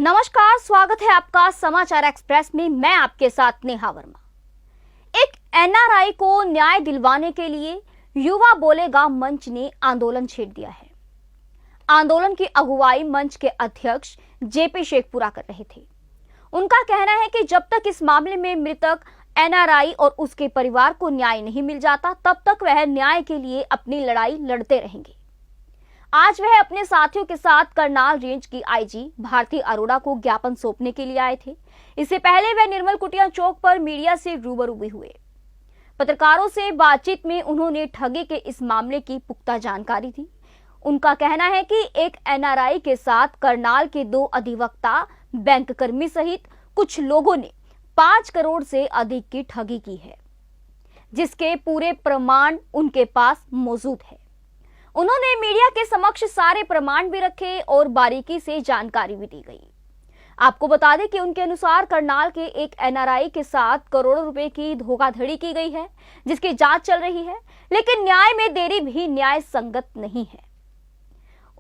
नमस्कार, स्वागत है आपका समाचार एक्सप्रेस में। मैं आपके साथ नेहा वर्मा। एक एनआरआई को न्याय दिलवाने के लिए युवा बोलेगा मंच ने आंदोलन छेड़ दिया है। आंदोलन की अगुवाई मंच के अध्यक्ष जेपी शेखपुरा कर रहे थे। उनका कहना है कि जब तक इस मामले में मृतक एनआरआई और उसके परिवार को न्याय नहीं मिल जाता, तब तक वह न्याय के लिए अपनी लड़ाई लड़ते रहेंगे। आज वह अपने साथियों के साथ करनाल रेंज की आईजी भारती अरोड़ा को ज्ञापन सौंपने के लिए आए थे। इससे पहले वह निर्मल कुटिया चौक पर मीडिया से रूबरू भी हुए। पत्रकारों से बातचीत में उन्होंने ठगी के इस मामले की पुख्ता जानकारी दी। उनका कहना है कि एक एनआरआई के साथ करनाल के 2 अधिवक्ता, बैंक कर्मी सहित कुछ लोगों ने 5 करोड़ से अधिक की ठगी की है, जिसके पूरे प्रमाण उनके पास मौजूद है। उन्होंने मीडिया के समक्ष सारे प्रमाण भी रखे और बारीकी से जानकारी भी दी गई। आपको बता दें कि उनके अनुसार करनाल के एक एनआरआई के साथ करोड़ों रुपए की धोखाधड़ी की गई है, जिसकी जांच चल रही है, लेकिन न्याय में देरी भी न्याय संगत नहीं है।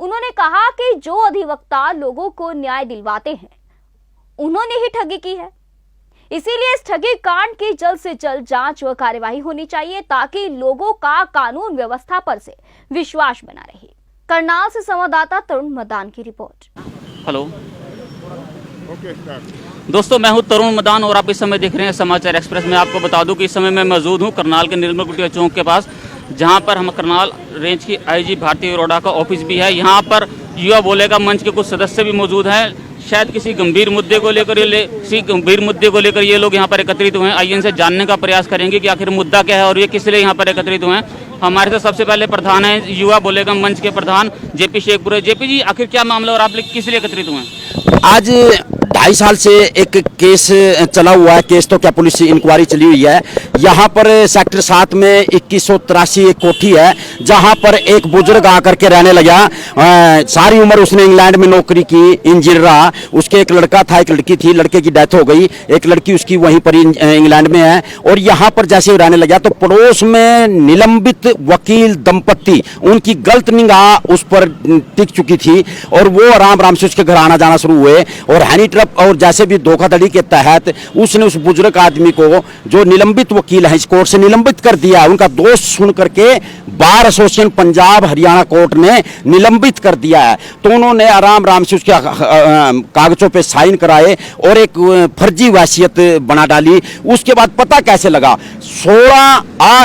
उन्होंने कहा कि जो अधिवक्ता लोगों को न्याय दिलवाते हैं, उन्होंने ही ठगी की है। इसीलिए इस ठगी कांड की जल्द से जल्द जांच व कार्यवाही होनी चाहिए, ताकि लोगों का कानून व्यवस्था पर से विश्वास बना रहे। करनाल से संवाददाता तरुण मदान की रिपोर्ट। हेलो दोस्तों, मैं हूं तरुण मदान और आप इस समय देख रहे हैं समाचार एक्सप्रेस में। आपको बता दूं कि इस समय मैं मौजूद हूं करनाल के निर्मल कुटिया चौक के पास, जहां पर हम करनाल रेंज की आईजी भारती अरोड़ा का ऑफिस भी है। यहां पर युवा बोलेगा मंच के कुछ सदस्य भी मौजूद हैं। शायद किसी गंभीर मुद्दे को लेकर ये लोग यहाँ पर एकत्रित हुए हैं। आइए इनसे जानने का प्रयास करेंगे कि आखिर मुद्दा क्या है और ये किस लिए यहाँ पर एकत्रित हुए हैं। हमारे साथ सबसे पहले प्रधान है युवा बोलेगा मंच के प्रधान जेपी शेखपुरा। जेपी जी, आखिर क्या मामला और आप किस लिए एकत्रित हुए हैं? आज 2.5 साल से एक केस चला हुआ है। केस तो क्या, पुलिस इंक्वायरी चली हुई है। यहाँ पर सेक्टर 7 में 2183 एक कोठी है, जहाँ पर एक बुजुर्ग आकर के रहने लगा। सारी उम्र उसने इंग्लैंड में नौकरी की, इंजीनियर रहा। उसके एक लड़का था, एक लड़की थी। लड़के की डेथ हो गई, एक लड़की उसकी वहीं पर इंग्लैंड में है। और यहाँ पर जैसे वो रहने लगा तो पड़ोस में निलंबित वकील दंपत्ति, उनकी गलत निगाह उस पर टिक चुकी थी और वो आराम आराम से उसके घर आना जाना शुरू हुए। और हैनी ट्रैप और जैसे भी धोखाधड़ी के तहत उसने उस बुजुर्ग आदमी को, जो निलंबित वकील है, इस कोर्ट से निलंबित कर दिया। उनका दोष सुन करके bar association Punjab Haryana court ने निलंबित कर दिया है। तो उन्होंने आराम आराम से उसके कागजों पे साइन कराए और एक फर्जी वसीयत बना डाली। उसके बाद पता कैसे लगा,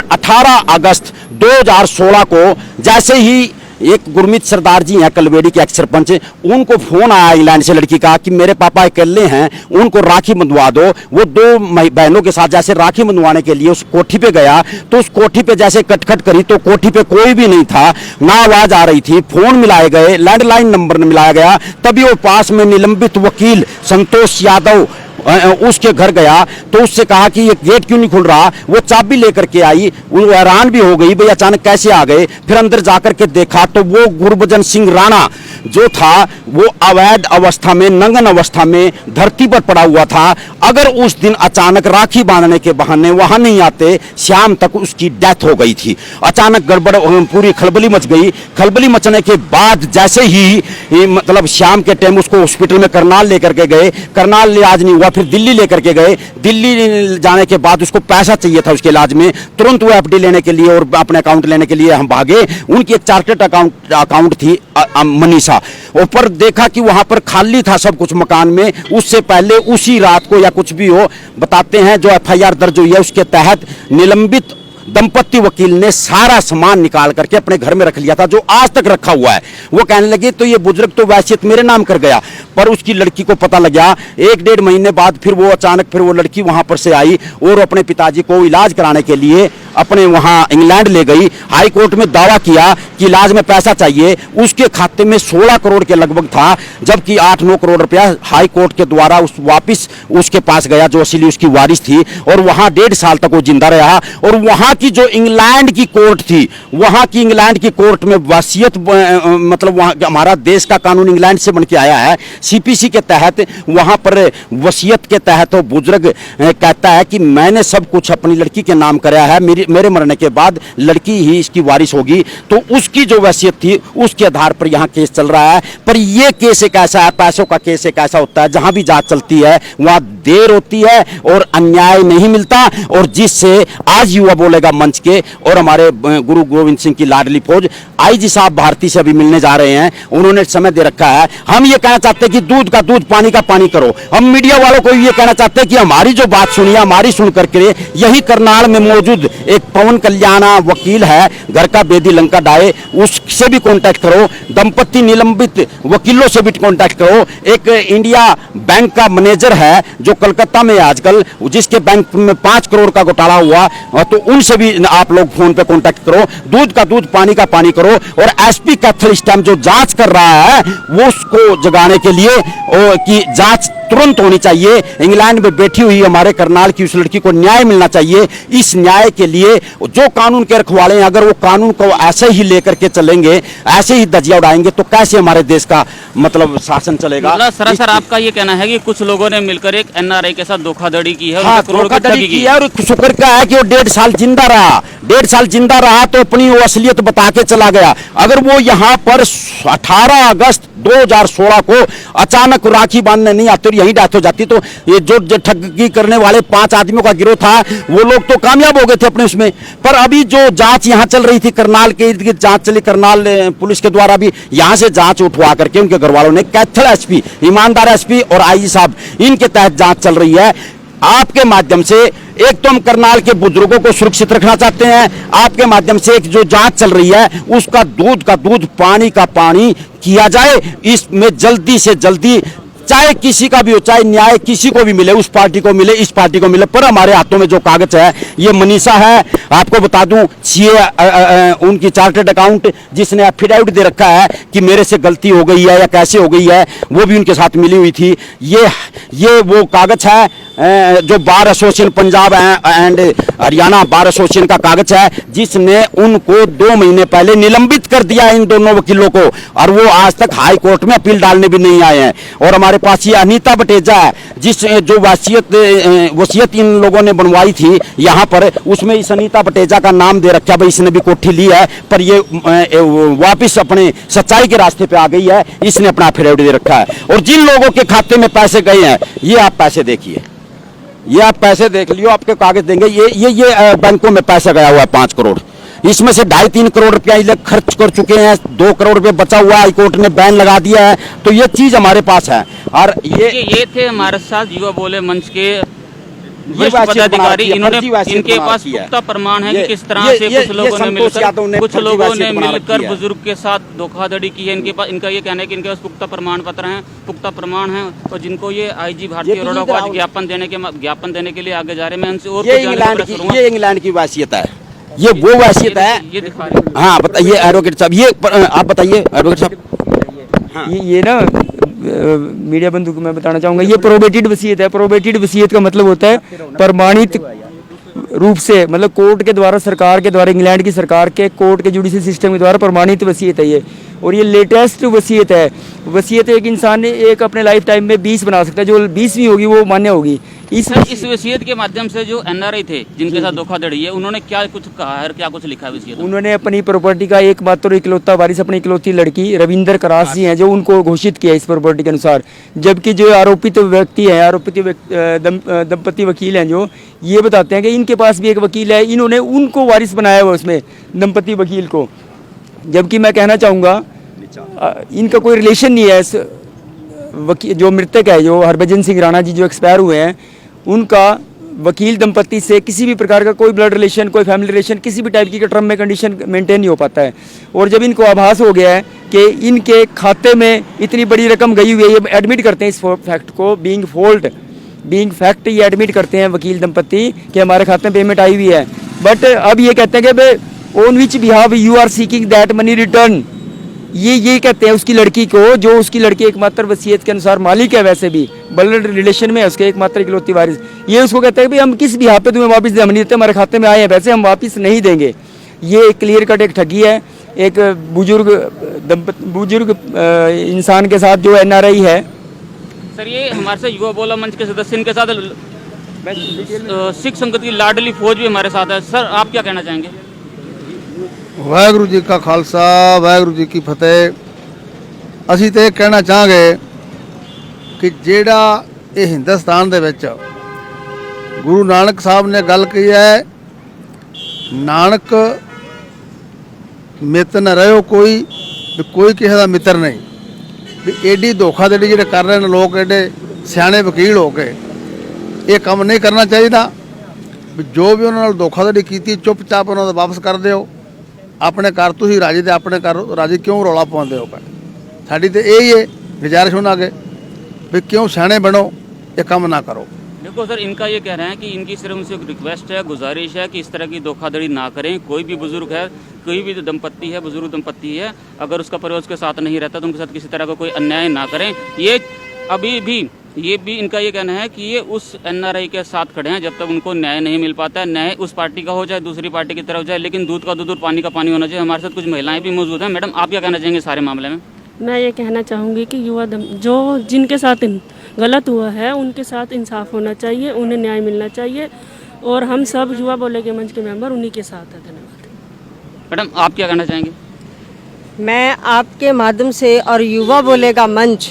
18 अगस्त 2016 को जैसे ही एक गुरमीत सरदार जी हैं, कलवेड़ी के एक्स सरपंच, उनको फोन आया इंग्लैंड से लड़की का कि मेरे पापा अकेले हैं, उनको राखी बंधवा दो। वो 2 बहनों के साथ जैसे राखी बंधवाने के लिए उस कोठी पे गया, तो उस कोठी पे जैसे कटखट करी तो कोठी पे कोई भी नहीं था, ना आवाज आ रही थी। फोन मिलाए गए, लैंडलाइन नंबर मिलाया गया, तभी वो पास में निलंबित वकील संतोष यादव उसके घर गया। तो उससे कहा कि ये गेट क्यों नहीं खुल रहा। वो चाबी लेकर के आई, वो हैरान भी हो गई, भाई अचानक कैसे आ गए। फिर अंदर जाकर के देखा तो वो गुरबचन सिंह राणा जो था, वो अवैध अवस्था में, नंगन अवस्था में धरती पर पड़ा हुआ था। अगर उस दिन अचानक राखी बांधने के बहाने वहां नहीं आते, शाम तक उसकी डेथ हो गई थी। अचानक गड़बड़, पूरी खलबली मच गई। खलबली मचने के बाद जैसे ही मतलब शाम के टाइम उसको हॉस्पिटल में करनाल लेकर के गए, करनाल इलाज नहीं हुआ, फिर दिल्ली लेकर के गए। दिल्ली जाने के बाद उसको पैसा चाहिए था उसके इलाज में। तुरंत वो एफडी लेने के लिए और अपने अकाउंट लेने के लिए हम भागे। उनकी एक चार्टर्ड अकाउंट थी मनीषा। ऊपर देखा कि वहां पर खाली था सब कुछ मकान में। उससे पहले उसी रात को या कुछ भी हो, बताते हैं जो एफआईआर दर्ज हुई है उसके तहत निलंबित दंपत्ति वकील ने सारा सामान निकाल करके अपने घर में रख लिया था, जो आज तक रखा हुआ है। वो कहने लगे तो ये बुजुर्ग तो वैसियत मेरे नाम कर गया। पर उसकी लड़की को पता लगा 1-1.5 महीने बाद फिर वो अचानक फिर वो लड़की वहां पर से आई और अपने पिताजी को इलाज कराने के लिए अपने वहां इंग्लैंड ले गई। हाई कोर्ट में दावा किया कि इलाज में पैसा चाहिए। उसके खाते में 16 करोड़ के लगभग था, जबकि 8-9 करोड़ रुपया हाई कोर्ट के द्वारा वापिस उसके पास गया, जो असली उसकी वारिस थी। और वहां 1.5 साल तक वो जिंदा रहा। और वहां की जो इंग्लैंड की कोर्ट थी, वहां की इंग्लैंड की कोर्ट में वसीयत, मतलब वहां हमारा देश का कानून इंग्लैंड से बन के आया है, सीपीसी के तहत। वहां पर वसीयत के तहत वो बुजुर्ग कहता है कि मैंने सब कुछ अपनी लड़की के नाम कराया है, मेरे मरने के बाद लड़की ही इसकी वारिस होगी, तो उसकी जो वसीयत थी उसके आधार पर यहाँ केस चल रहा है। पर ये केस एक ऐसा है, पैसों का केस एक ऐसा होता है, जहां भी जांच चलती है वहां देर होती है और अन्याय नहीं मिलता। और जिससे आज युवा बोलेगा मंच के और हमारे गुरु गोविंद सिंह की लाडली फौज आईजी साहब भारती से अभी मिलने जा रहे हैं, उन्होंने समय दे रखा है। हम ये कहना चाहते हैं कि दूध का दूध पानी का पानी करो। हम मीडिया वालों को ये कहना चाहते हैं कि हमारी जो बात सुनिए, हमारी सुन करके यही करनाल में मौजूद एक पवन कल्याणा वकील है, घर का बेदी लंका डाये, उससे भी कांटेक्ट करो। दंपति निलंबित वकीलों से भी कांटेक्ट करो। एक इंडिया बैंक का मैनेजर है जो कलकत्ता में आजकल, जिसके बैंक में 5 करोड़ का घोटाला हुआ, तो उनसे भी आप लोग फोन पे कांटेक्ट करो। दूध का दूध पानी का पानी करो। और एसपी कैथल इस टाइम जो जांच कर रहा है वो उसको जगाने के लिए कि जांच तुरंत होनी चाहिए। इंग्लैंड में बैठी हुई हमारे करनाल की उस लड़की को न्याय मिलना चाहिए। इस न्याय के लिए जो कानून के रखवाले हैं, अगर वो कानून को ऐसे ही लेकर के चलेंगे, ऐसे ही धज्जियां उड़ाएंगे, तो कैसे हमारे देश का मतलब शासन चलेगा। सर आपका ये कहना है कि कुछ लोगों ने मिलकर एक एनआरआई के साथ धोखाधड़ी की है, हाँ, धोखाधड़ी की है। और शुक्र का है कि वो 1.5 साल जिंदा रहा, 1.5 साल जिंदा रहा तो अपनी वो असलियत बता के चला गया। अगर वो यहाँ पर 18 अगस्त 2016 को अचानक राखी बांधने नहीं आते और यही डेथ हो जाती, तो ये जो ठगी करने वाले 5 आदमियों का गिरोह था, वो लोग तो कामयाब हो गए थे अपने उसमें। पर अभी जो जांच यहाँ चल रही थी, करनाल के इर्द गिर्द जांच चली, करनाल पुलिस के द्वारा भी यहाँ से जांच उठवा करके उनके घर वालों ने, कैथल एसपी, ईमानदार एसपी और आईजी साहब, इनके तहत जांच चल रही है। आपके माध्यम से एक तो हम करनाल के बुजुर्गों को सुरक्षित रखना चाहते हैं, आपके माध्यम से एक जो जांच चल रही है उसका दूध का दूध पानी का पानी किया जाए। इसमें जल्दी से जल्दी, चाहे किसी का भी हो, चाहे न्याय किसी को भी मिले, उस पार्टी को मिले, इस पार्टी को मिले, पर हमारे हाथों में जो कागज है, ये मनीषा है, आपको बता दूं, सीए उनकी चार्टर्ड अकाउंट, जिसने एफिडेविट दे रखा है कि मेरे से गलती हो गई है या कैसे हो गई है, वो भी उनके साथ मिली हुई थी। ये वो कागज है जो bar association Punjab and Haryana bar association का कागज है, जिसने उनको 2 महीने पहले निलंबित कर दिया इन दोनों वकीलों को, और वो आज तक हाई कोर्ट में अपील डालने भी नहीं आए हैं। और हमारे पास ये अनीता बटेजा है, जिस जो वसीयत इन लोगों ने बनवाई थी यहाँ पर, उसमें इस अनीता बटेजा का नाम दे रखा है, भाई इसने भी कोठी ली है, पर ये वापस अपने सच्चाई के रास्ते पे आ गई है, इसने अपना एफिडेविट दे रखा है। और जिन लोगों के खाते में पैसे गए हैं, ये आप पैसे देखिए, ये आप पैसे देख लियो, आपके कागज देंगे। ये बैंकों में पैसा गया हुआ है 5 करोड़, इसमें से 2.5-3 करोड़ रुपया ये लोग खर्च कर चुके हैं, 2 करोड़ रुपये बचा हुआ है, हाईकोर्ट ने बैन लगा दिया है। तो ये चीज हमारे पास है। और ये थे हमारे साथ युवा बोले मंच के वरिष्ठ पदाधिकारी। इनके पास पुख्ता प्रमाण है कि किस तरह से कुछ लोगों ने मिलकर बुजुर्ग के साथ धोखाधड़ी की है। इनके पास, इनका ये कहना है कि इनके पास पुख्ता प्रमाण पत्र हैं, पुख्ता प्रमाण हैं, और जिनको ये आईजी भारती अरोड़ा को आज ज्ञापन देने के लिए आगे जा रहे हैं। मैं उनसे और ये इंग्लैंड की वैसियत है, ये वो वैसियत है, ये दिखा रहे। हाँ बताइए एडवोकेट साहब, ये आप बताइए एडवोकेट साहब। हाँ। ये ना मीडिया बंधु को मैं बताना चाहूँगा, ये प्रोबेटेड वसीयत है। प्रोबेटेड वसीयत का मतलब होता है प्रमाणित रूप से, मतलब कोर्ट के द्वारा, सरकार के द्वारा, इंग्लैंड की सरकार के कोर्ट के जुडिशल सिस्टम के द्वारा प्रमाणित वसीयत है ये। और ये लेटेस्ट वसीयत है। वसीयत एक इंसान ने एक अपने लाइफ टाइम में 20 बना सकता है, जो 20वीं होगी वो मान्य होगी। इस वसीयत के माध्यम से जो एनआरआई थे जिनके साथ धोखाधड़ी है, उन्होंने क्या कुछ कहा है, क्या कुछ लिखा है वसीयत? उन्होंने अपनी प्रॉपर्टी का एकमात्र इकलौता वारिस अपनी इकलौती लड़की रविंदर करास जी हैं, जो उनको घोषित किया इस प्रॉपर्टी के अनुसार। जबकि जो आरोपित व्यक्ति हैं, दंपति वकील हैं, जो ये बताते हैं कि इनके पास भी एक वकील है, इन्होंने उनको वारिस बनाया हुआ उसमें, दंपति वकील को। जबकि मैं कहना चाहूँगा इनका कोई रिलेशन नहीं है। इस वकील जो मृतक है, जो हरभजन सिंह राणा जी जो एक्सपायर हुए हैं, उनका वकील दंपति से किसी भी प्रकार का कोई ब्लड रिलेशन, कोई फैमिली रिलेशन, किसी भी टाइप की टर्म में कंडीशन मेंटेन नहीं हो पाता है। और जब इनको आभास हो गया है कि इनके खाते में इतनी बड़ी रकम गई हुई है, ये एडमिट करते हैं इस फैक्ट को, बीइंग फैक्ट ये एडमिट करते हैं वकील दंपति कि हमारे खाते में पेमेंट आई हुई है। बट अब ये कहते हैं कि on which behalf you are seeking that money return, ये कहते हैं उसकी लड़की को, जो उसकी लड़की एकमात्र वसीयत के अनुसार मालिक है, वैसे भी ब्लड रिलेशन में है उसके, एकमात्र इकलौती वारिस। ये उसको कहते हैं कि हम किस बिहाफ पे तुम्हें वापस हम नहीं देते, हमारे खाते में आए हैं पैसे, हम वापस नहीं देंगे। ये क्लियर कट एक ठगी है। एक बुजुर्ग इंसान के साथ जो एनआरआई है। सर, ये हमारे से युवा बोला मंच के सदस्य, इनके साथ सिख संगत की लाडली फौज भी हमारे साथ है। सर आप क्या कहना चाहेंगे? ਵਾਹਿਗੁਰੂ ਜੀ ਕਾ ਖਾਲਸਾ ਵਾਹਿਗੁਰੂ ਜੀ ਕੀ ਫਤਿਹ। ਅਸੀਂ ਤੇ ਇਹ ਕਹਿਣਾ ਚਾਹਾਂਗੇ ਕਿ ਜਿਹੜਾ ਇਹ ਹਿੰਦੁਸਤਾਨ ਦੇ ਵਿੱਚ ਗੁਰੂ ਨਾਨਕ ਸਾਹਿਬ ਨੇ ਗੱਲ ਕਹੀ ਹੈ, ਨਾਨਕ ਮਿੱਤ ਨ ਰਹਿਓ ਕੋਈ, ਵੀ ਕੋਈ ਕਿਸੇ ਦਾ ਮਿੱਤਰ ਨਹੀਂ। ਵੀ ਏਡੀ ਧੋਖਾਧੜੀ ਜਿਹੜੇ ਕਰ ਰਹੇ ਨੇ ਲੋਕ, ਏਡੇ ਸਿਆਣੇ ਵਕੀਲ ਹੋ ਕੇ ਇਹ ਕੰਮ ਨਹੀਂ ਕਰਨਾ ਚਾਹੀਦਾ। ਵੀ ਜੋ ਵੀ ਉਹਨਾਂ ਨਾਲ ਧੋਖਾਧੜੀ ਕੀਤੀ ਚੁੱਪਚਾਪ ਉਹਨਾਂ ਦਾ ਵਾਪਸ ਕਰ ਦਿਓ। ਆਪਣੇ ਘਰ ਤੁਸੀਂ ਰਾਜੀ ਤੇ ਆਪਣੇ ਘਰ ਰਾਜੀ ਕਿਉਂ ਰੌਲਾ ਪਾਉਂਦੇ ਹੋ? ਸਾਡੀ ਤੇ ਇਹ ਹੀ ਹੈ गुजारिश होना आगे भी क्यों सियाने बनो, ये काम ना करो। देखो सर, इनका ये कह रहे हैं कि इनकी सिर्फ उनसे एक रिक्वेस्ट है, गुजारिश है कि इस तरह की धोखाधड़ी ना करें। कोई भी बुजुर्ग है, कोई भी दंपत्ति है, बुजुर्ग दंपत्ति है, अगर उसका परिवार उसके साथ नहीं रहता तो उनके साथ किसी तरह का कोई अन्याय ना करें। ये अभी भी इनका ये कहना है कि ये उस एनआरआई के साथ खड़े हैं जब तक उनको न्याय नहीं मिल पाता है। न्याय उस पार्टी का हो जाए, दूसरी पार्टी की तरफ जाए, लेकिन दूध का दूध और पानी का पानी होना चाहिए। हमारे साथ कुछ महिलाएं भी मौजूद हैं। मैडम आप क्या कहना चाहेंगे सारे मामले में? मैं ये कहना चाहूँगी कि जो जिनके साथ गलत हुआ है उनके साथ इंसाफ होना चाहिए, उन्हें न्याय मिलना चाहिए और हम सब युवा बोलेगा मंच के मेंबर उन्हीं के साथ हैं। धन्यवाद। मैडम आप क्या कहना चाहेंगे? मैं आपके माध्यम से और युवा बोलेगा मंच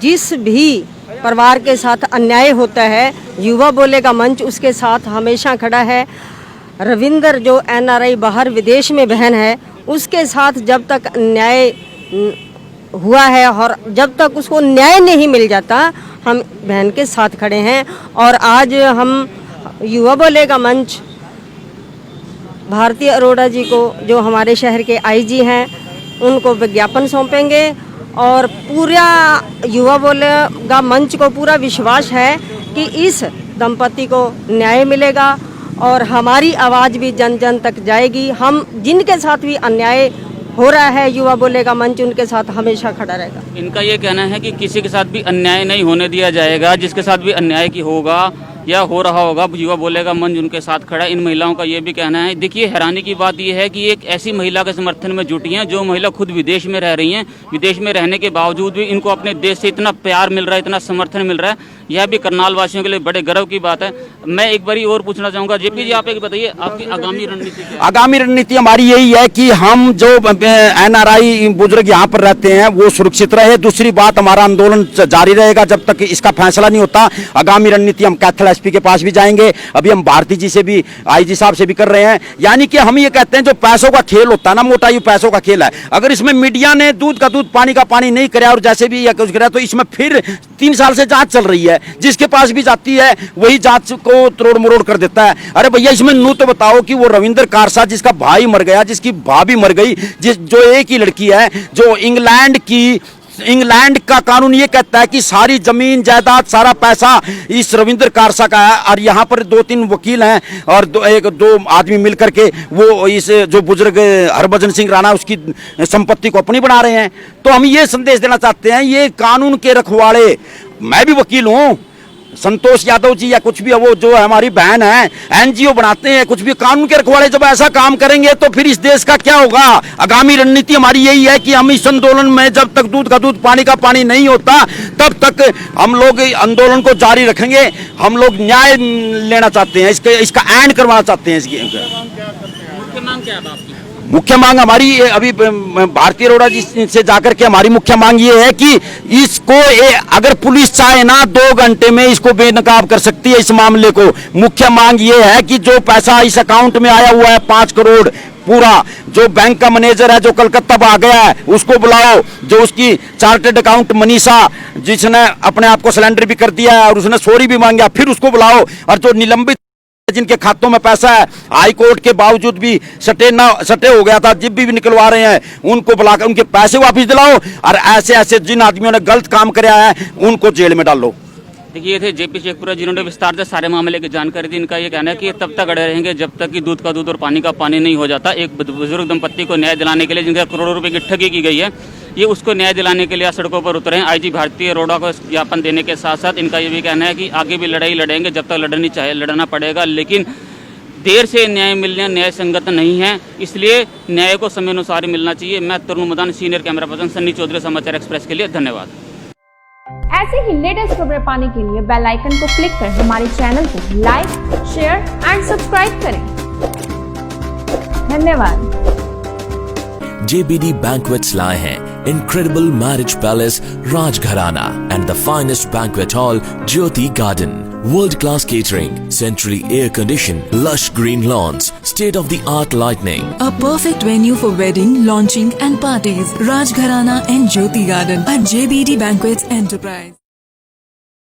जिस भी परिवार के साथ अन्याय होता है, युवा बोलेगा मंच उसके साथ हमेशा खड़ा है। रविंदर जो एनआरआई बाहर विदेश में बहन है, उसके साथ जब तक अन्याय हुआ है और जब तक उसको न्याय नहीं मिल जाता, हम बहन के साथ खड़े हैं। और आज हम युवा बोलेगा मंच भारती अरोड़ा जी को, जो हमारे शहर के आईजी हैं, उनको विज्ञापन सौंपेंगे और पूरा युवा बोलेगा मंच को पूरा विश्वास है कि इस दंपति को न्याय मिलेगा और हमारी आवाज़ भी जन जन तक जाएगी। हम जिनके साथ भी अन्याय हो रहा है, युवा बोलेगा मंच उनके साथ हमेशा खड़ा रहेगा। इनका ये कहना है कि किसी के साथ भी अन्याय नहीं होने दिया जाएगा। जिसके साथ भी अन्याय की होगा या हो रहा होगा, युवा बोलेगा मंच उनके साथ खड़ा है। इन महिलाओं का ये भी कहना है। देखिए, हैरानी की बात यह है कि एक ऐसी महिला के समर्थन में जुटी हैं जो महिला खुद विदेश में रह रही हैं। विदेश में रहने के बावजूद भी इनको अपने देश से इतना प्यार मिल रहा है, इतना समर्थन मिल रहा है। यह भी करनाल वासियों के लिए बड़े गर्व की बात है। मैं एक बारी और पूछना चाहूँगा, जेपी जी आप एक बताइए, आपकी आगामी रणनीति क्या है? आगामी रणनीति हमारी यही है कि हम जो एनआरआई बुजुर्ग यहाँ पर रहते हैं वो सुरक्षित रहे। दूसरी बात, हमारा आंदोलन जारी रहेगा जब तक इसका फैसला नहीं होता। आगामी रणनीति हम कैथल एसपी के पास भी जाएंगे। अभी हम भारती जी से भी, आईजी साहब से भी कर रहे हैं। यानी कि हम ये कहते हैं जो पैसों का खेल होता है ना, मोटा ये पैसों का खेल है। अगर इसमें मीडिया ने दूध का दूध पानी का पानी नहीं कराया और जैसे भी या कुछ कराया, तो इसमें फिर 3 साल से जांच चल रही है। जिसके पास भी जाती है वही जांच को तोड़ मरोड़ कर देता है। अरे भैया, इसमें नू तो बताओ कि वो रविंदर कारसा जिसका भाई मर गया, जिसकी भाभी मर गई, जो एक ही लड़की है, जो इंग्लैंड का कानून ये कहता है कि सारी जमीन जायदाद सारा पैसा इस रविंदर कारसा का है। और यहाँ पर 2-3 वकील हैं और दो आदमी मिलकर के वो इस जो बुजुर्ग हरभजन सिंह राणा उसकी संपत्ति को अपनी बना रहे हैं। तो हम ये संदेश देना चाहते हैं, ये कानून के रखवाले, मैं भी वकील हूँ, संतोष यादव जी या कुछ भी, वो जो हमारी बहन है, एनजीओ बनाते हैं, कुछ भी कानून के रखवाले जब ऐसा काम करेंगे तो फिर इस देश का क्या होगा? आगामी रणनीति हमारी यही है कि हम इस आंदोलन में जब तक दूध का दूध पानी का पानी नहीं होता तब तक हम लोग आंदोलन को जारी रखेंगे। हम लोग न्याय लेना चाहते हैं, इसका एंड करवाना चाहते हैं। इसकी मुख्य मांग क्या है आपकी? मुख्य मांग हमारी अभी भारती अरोड़ा जी से जाकर के हमारी मुख्य मांग ये है कि इसको अगर पुलिस चाहे ना 2 घंटे में इसको बेनकाब कर सकती है इस मामले को। मुख्य मांग ये है कि जो पैसा इस अकाउंट में आया हुआ है 5 करोड़, पूरा जो बैंक का मैनेजर है जो कलकत्ता आ गया है उसको बुलाओ। जो उसकी चार्टर्ड अकाउंट मनीषा जिसने अपने आप को सिलेंडर भी कर दिया है और उसने सॉरी भी मांगा, फिर उसको बुलाओ। और जो निलंबित जिनके खातों में पैसा है, हाई कोर्ट के बावजूद भी सटे हो गया था, जब भी निकलवा रहे हैं, उनको बुलाकर उनके पैसे वापस दिलाओ। और ऐसे जिन आदमियों ने गलत काम कराया है उनको जेल में डालो। देखिए, ये थे जेपी शेखपुरा जिन्होंने विस्तार से सारे मामले की जानकारी दी। इनका ये कहना है कि ये तब तक अड़े रहेंगे जब तक कि दूध का दूध और पानी का पानी नहीं हो जाता। एक बुजुर्ग दंपत्ति को न्याय दिलाने के लिए जिनका करोड़ों रुपए की ठगी की गई है, ये उसको न्याय दिलाने के लिए आज सड़कों पर उतरे हैं। आईजी भारती अरोड़ा को ज्ञापन देने के साथ साथ इनका ये भी कहना है कि आगे भी लड़ाई लड़ेंगे, जब तक लड़नी चाहे लड़ना पड़ेगा, लेकिन देर से न्याय मिलना न्याय संगत नहीं है, इसलिए न्याय को समय अनुसार मिलना चाहिए। मैं Tarun Madan, senior camera person, Sunny Chaudhary, Samachar Express के लिए। धन्यवाद। ऐसे ही लेटेस्ट खबरें पाने के लिए बेल आइकन को क्लिक कर हमारे चैनल को लाइक, शेयर एंड सब्सक्राइब करें। धन्यवाद। JBD Banquets लाए हैं Incredible Marriage Palace Rajgharana and the finest banquet hall Jyoti Garden. World-class catering, centrally air-conditioned, lush green lawns, state-of-the-art lighting. A perfect venue for wedding, launching and parties. Rajgharana and Jyoti Garden at JBD Banquets Enterprise.